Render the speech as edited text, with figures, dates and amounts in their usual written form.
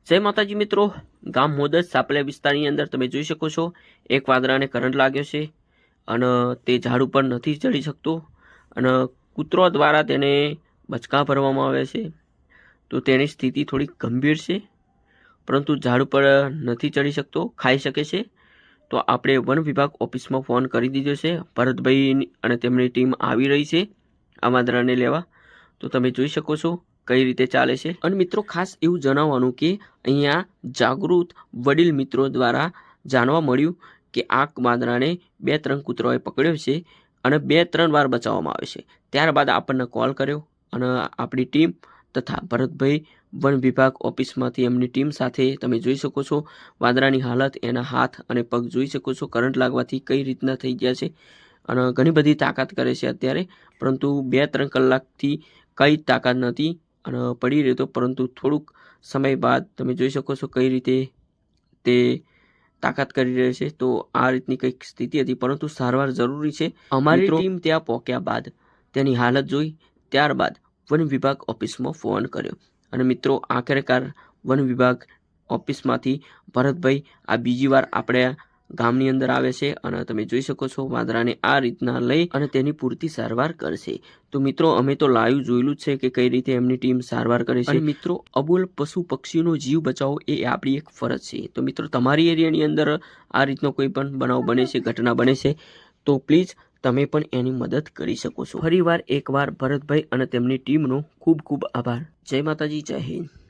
જય માતાજી મિત્રો, ગામ મોદજ સાપલિયા વિસ્તારની અંદર તમે જોઈ શકો છો એક વાંદરાને કરંટ લાગ્યો છે અને તે ઝાડ ઉપર નથી ચડી શકતો અને કૂતરો દ્વારા તેને બચકા ભરવામાં આવે છે. તો તેની સ્થિતિ થોડી ગંભીર છે, પરંતુ ઝાડ ઉપર નથી ચડી શકતો, ખાઈ શકે છે. તો આપણે વન વિભાગ ઓફિસમાં ફોન કરી દીધો છે. ભરતભાઈ અને તેમની ટીમ આવી રહી છે આ વાંદરાને લેવા. તો તમે જોઈ શકો છો કઈ રીતે ચાલે છે. અને મિત્રો ખાસ એવું જણાવવાનું કે અહીંયા જાગૃત વડીલ મિત્રો દ્વારા જાણવા મળ્યું કે આ વાંદરાને 2-3 કૂતરાઓએ પકડ્યો છે અને 2-3 વાર બચાવવામાં આવે છે. ત્યારબાદ આપણને કોલ કર્યો અને આપણી ટીમ તથા ભરતભાઈ વન વિભાગ ઓફિસમાંથી એમની ટીમ સાથે તમે જોઈ શકો છો વાંદરાની હાલત, એના હાથ અને પગ જોઈ શકો છો. કરંટ લાગવાથી કઈ રીતના થઈ ગયા છે અને ઘણી બધી તાકાત કરે છે અત્યારે, પરંતુ 2-3 કલાકથી કઈ તાકાત નથી અને પડી રહ્યો હતો. પરંતુ થોડુંક સમય બાદ તમે જોઈ શકો છો કઈ રીતે તે તાકાત કરી રહે છે. તો આ રીતની કંઈક સ્થિતિ હતી, પરંતુ સારવાર જરૂરી છે. અમારી ટીમ ત્યાં પહોંચ્યા બાદ તેની હાલત જોઈ, ત્યારબાદ વન વિભાગ ઓફિસમાં ફોન કર્યો અને મિત્રો આખરેકાર વન વિભાગ ઓફિસમાંથી ભરતભાઈ આ બીજી વાર આપણે ગામની અંદર આવે છે અને તમે જોઈ શકો છો વાંદરાને આ રીતના લઈ અને તેની પૂરતી સારવાર કરશે. તો મિત્રો અમે તો લાઈવ જોયેલું જ છે કે કઈ રીતે એમની ટીમ સારવાર કરે છે. મિત્રો અબોલ પશુ પક્ષીનો જીવ બચાવો એ આપણી એક ફરજ છે. તો મિત્રો તમારી એરિયાની અંદર આ રીતનો કોઈ પણ બનાવ બને છે, ઘટના બને છે, તો પ્લીઝ તમે પણ એની મદદ કરી શકો છો. ફરીવાર એકવાર ભરતભાઈ અને તેમની ટીમનો ખૂબ ખૂબ આભાર. જય માતાજી, જય હિન્દ.